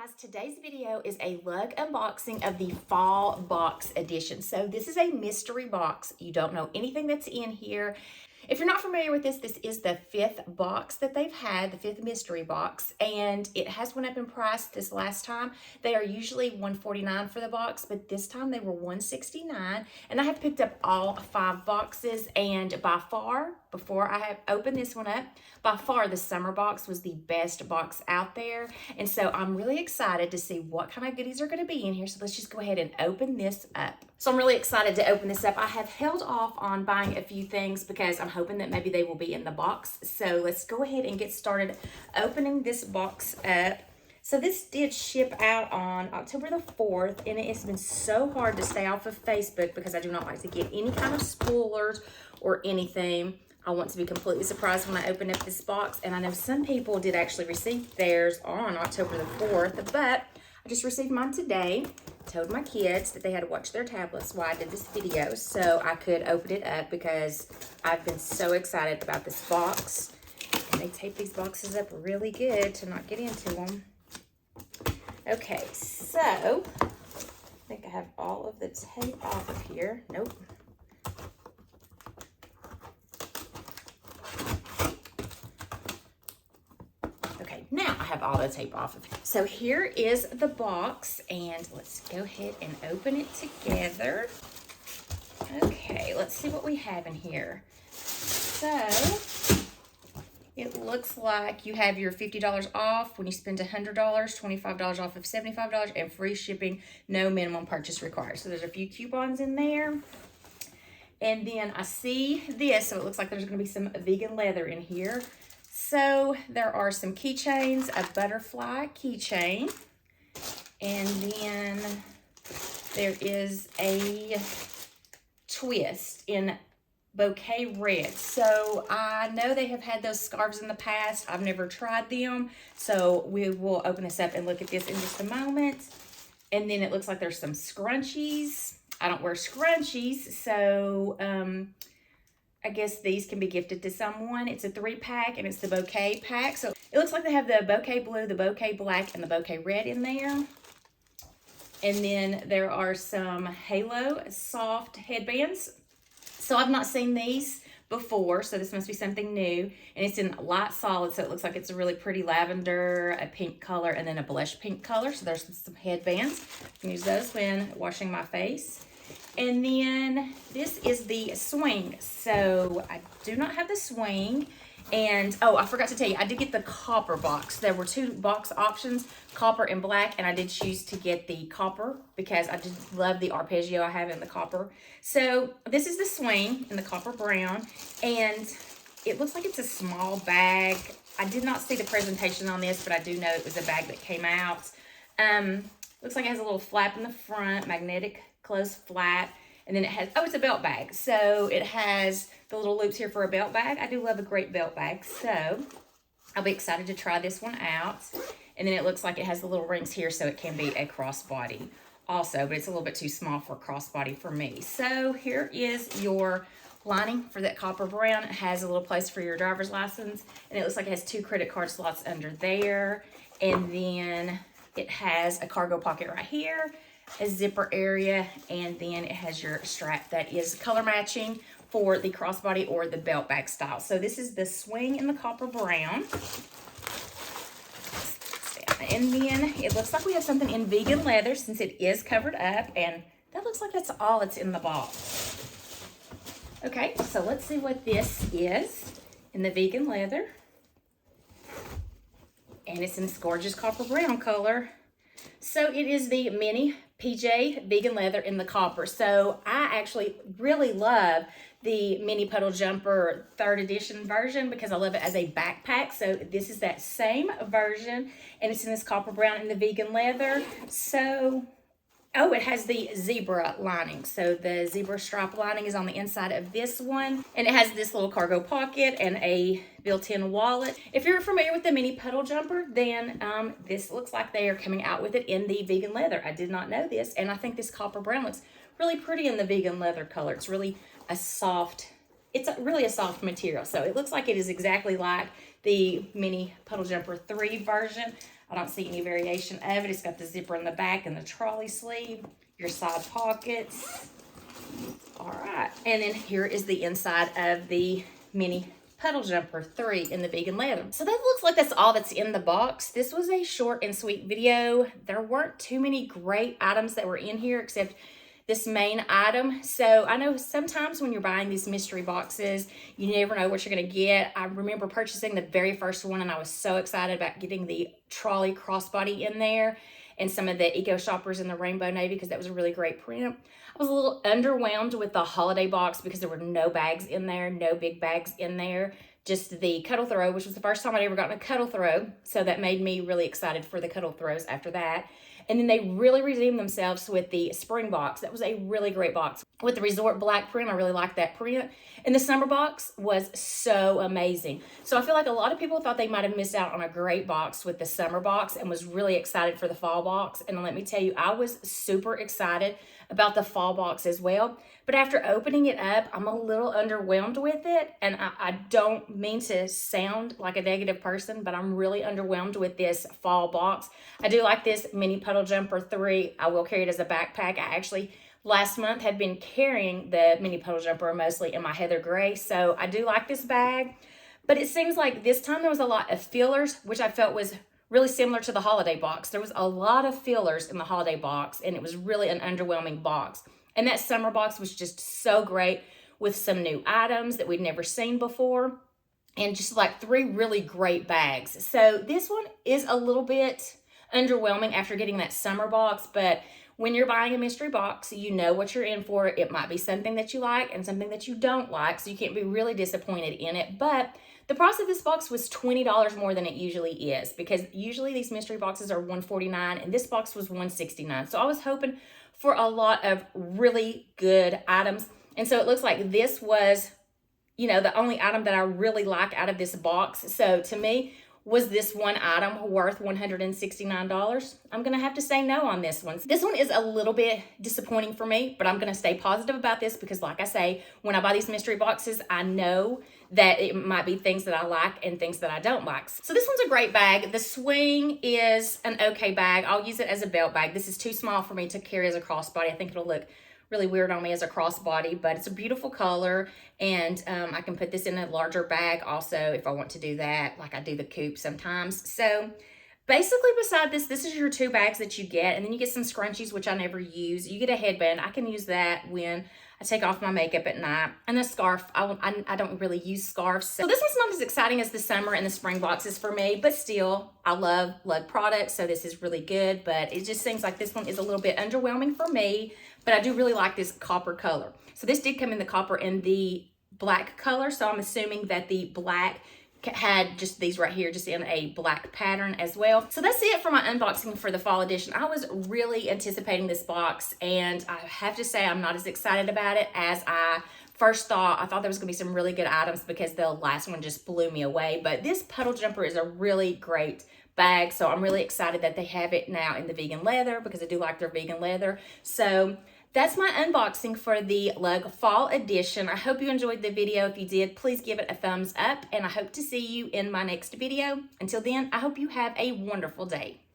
guys, today's video is a LUG unboxing of the fall box edition. So this is a mystery box. You don't know anything that's in here. If you're not familiar with this, this is the 5th box that they've had, the 5th mystery box, and it has went up in price this last time. They are usually $149 for the box, but this time they were $169, and I have picked up all 5 boxes, and by far, before I have opened this one up, by far the summer box was the best box out there, and so I'm really excited to see what kind of goodies are going to be in here, so let's just go ahead and open this up. So I'm really excited to open this up. I have held off on buying a few things because I'm hoping that maybe they will be in the box. So let's go ahead and get started opening this box up. So this did ship out on October the 4th, and it's been so hard to stay off of Facebook because I do not like to get any kind of spoilers or anything. I want to be completely surprised when I open up this box, and I know some people did actually receive theirs on October the 4th, but I just received mine today. Told my kids that they had to watch their tablets while I did this video so I could open it up because I've been so excited about this box. And they tape these boxes up really good to not get into them. Okay, so I think I have all of the tape off of here. Nope. Now I have all the tape off of it. So here is the box, and let's go ahead and open it together. Okay, let's see what we have in here. So it looks like you have your $50 off when you spend $100, $25 off of $75, and free shipping, no minimum purchase required. So there's a few coupons in there. And then I see this, so it looks like there's going to be some vegan leather in here. So there are some keychains, a butterfly keychain, and then there is a twist in bouquet red. So I know they have had those scarves in the past. I've never tried them. So we will open this up and look at this in just a moment. And then it looks like there's some scrunchies. I don't wear scrunchies, so I guess these can be gifted to someone. It's a 3-pack, and it's the bouquet pack. So it looks like they have the bouquet blue, the bouquet black, and the bouquet red in there. And then there are some halo soft headbands. So I've not seen these before, so this must be something new. And it's in light solid, so it looks like it's a really pretty lavender, a pink color, and then a blush pink color. So there's some headbands. I can use those when washing my face. And then this is the swing. So I do not have the swing. And, oh, I forgot to tell you, I did get the copper box. There were 2 box options, copper and black, and I did choose to get the copper because I just love the arpeggio I have in the copper. So this is the swing in the copper brown, and it looks like it's a small bag. I did not see the presentation on this, but I do know it was a bag that came out. Looks like it has a little flap in the front, magnetic closed flap, and then it has, oh, it's a belt bag. So it has the little loops here for a belt bag. I do love a great belt bag, so I'll be excited to try this one out. And then it looks like it has the little rings here, so it can be a crossbody also, but it's a little bit too small for a crossbody for me. So here is your lining for that copper brown. It has a little place for your driver's license, and it looks like it has 2 credit card slots under there. And then it has a cargo pocket right here, a zipper area, and then it has your strap that is color matching for the crossbody or the belt bag style. So this is the swing in the copper brown. And then it looks like we have something in vegan leather since it is covered up, and that looks like that's all that's in the box. Okay, so let's see what this is in the vegan leather. And it's in this gorgeous copper brown color. So it is the mini PJ vegan leather in the copper. So I actually really love the mini puddle jumper 3rd edition version because I love it as a backpack. So this is that same version, and it's in this copper brown in the vegan leather. So, oh, it has the zebra lining. So the zebra stripe lining is on the inside of this one, and it has this little cargo pocket and a built-in wallet. If you're familiar with the mini puddle jumper, then this looks like they are coming out with it in the vegan leather. I did not know this, and I think this copper brown looks really pretty in the vegan leather color. It's really a soft, really a soft material. So it looks like it is exactly like the mini puddle jumper 3 version. I don't see any variation of it. It's got the zipper in the back and the trolley sleeve, your side pockets. All right, and then here is the inside of the mini puddle jumper 3 in the vegan leather. So that looks like that's all that's in the box. This was a short and sweet video. There weren't too many great items that were in here except this main item. So I know sometimes when you're buying these mystery boxes, you never know what you're gonna get. I remember purchasing the very first one and I was so excited about getting the trolley crossbody in there and some of the eco shoppers in the rainbow navy because that was a really great print. I was a little underwhelmed with the holiday box because there were no bags in there, no big bags in there, just the cuddle throw, which was the first time I'd ever gotten a cuddle throw. So that made me really excited for the cuddle throws after that. And then they really redeemed themselves with the spring box. That was a really great box. With the resort black print, I really liked that print. And the summer box was so amazing. So I feel like a lot of people thought they might have missed out on a great box with the summer box and was really excited for the fall box. And let me tell you, I was super excited about the fall box as well. But after opening it up, I'm a little underwhelmed with it. And I don't mean to sound like a negative person, but I'm really underwhelmed with this fall box. I do like this mini puddle jumper 3. I will carry it as a backpack. I actually last month had been carrying the mini puddle jumper mostly in my heather gray. So I do like this bag, but it seems like this time there was a lot of fillers, which I felt was really similar to the holiday box. There was a lot of fillers in the holiday box and it was really an underwhelming box. And that summer box was just so great with some new items that we'd never seen before and just like 3 really great bags. So this one is a little bit underwhelming after getting that summer box, but when you're buying a mystery box, you know what you're in for. It might be something that you like and something that you don't like, so you can't be really disappointed in it. But the price of this box was $20 more than it usually is because usually these mystery boxes are $149 and this box was $169. So I was hoping for a lot of really good items. And so it looks like this was, you know, the only item that I really like out of this box. So to me, was this one item worth $169? I'm gonna have to say no on this one. This one is a little bit disappointing for me, but I'm gonna stay positive about this because like I say, when I buy these mystery boxes, I know that it might be things that I like and things that I don't like. So this one's a great bag. The swing is an okay bag. I'll use it as a belt bag. This is too small for me to carry as a crossbody. I think it'll look really weird on me as a crossbody, but it's a beautiful color and I can put this in a larger bag also if I want to do that, like I do the coupe sometimes. So basically beside this, this is your 2 bags that you get, and then you get some scrunchies, which I never use. You get a headband. I can use that when I take off my makeup at night, and a scarf. I don't really use scarves. So this one's not as exciting as the summer and the spring boxes for me, but still, I love LUG products, so this is really good, but it just seems like this one is a little bit underwhelming for me, but I do really like this copper color. So this did come in the copper and the black color, so I'm assuming that the black had just these right here, just in a black pattern as well. So that's it for my unboxing for the fall edition. I was really anticipating this box, and I have to say I'm not as excited about it as I first thought. I thought there was gonna be some really good items because the last one just blew me away, but this puddle jumper is a really great bag, so I'm really excited that they have it now in the vegan leather because I do like their vegan leather. So that's my unboxing for the LUG Fall Edition. I hope you enjoyed the video. If you did, please give it a thumbs up, and I hope to see you in my next video. Until then, I hope you have a wonderful day.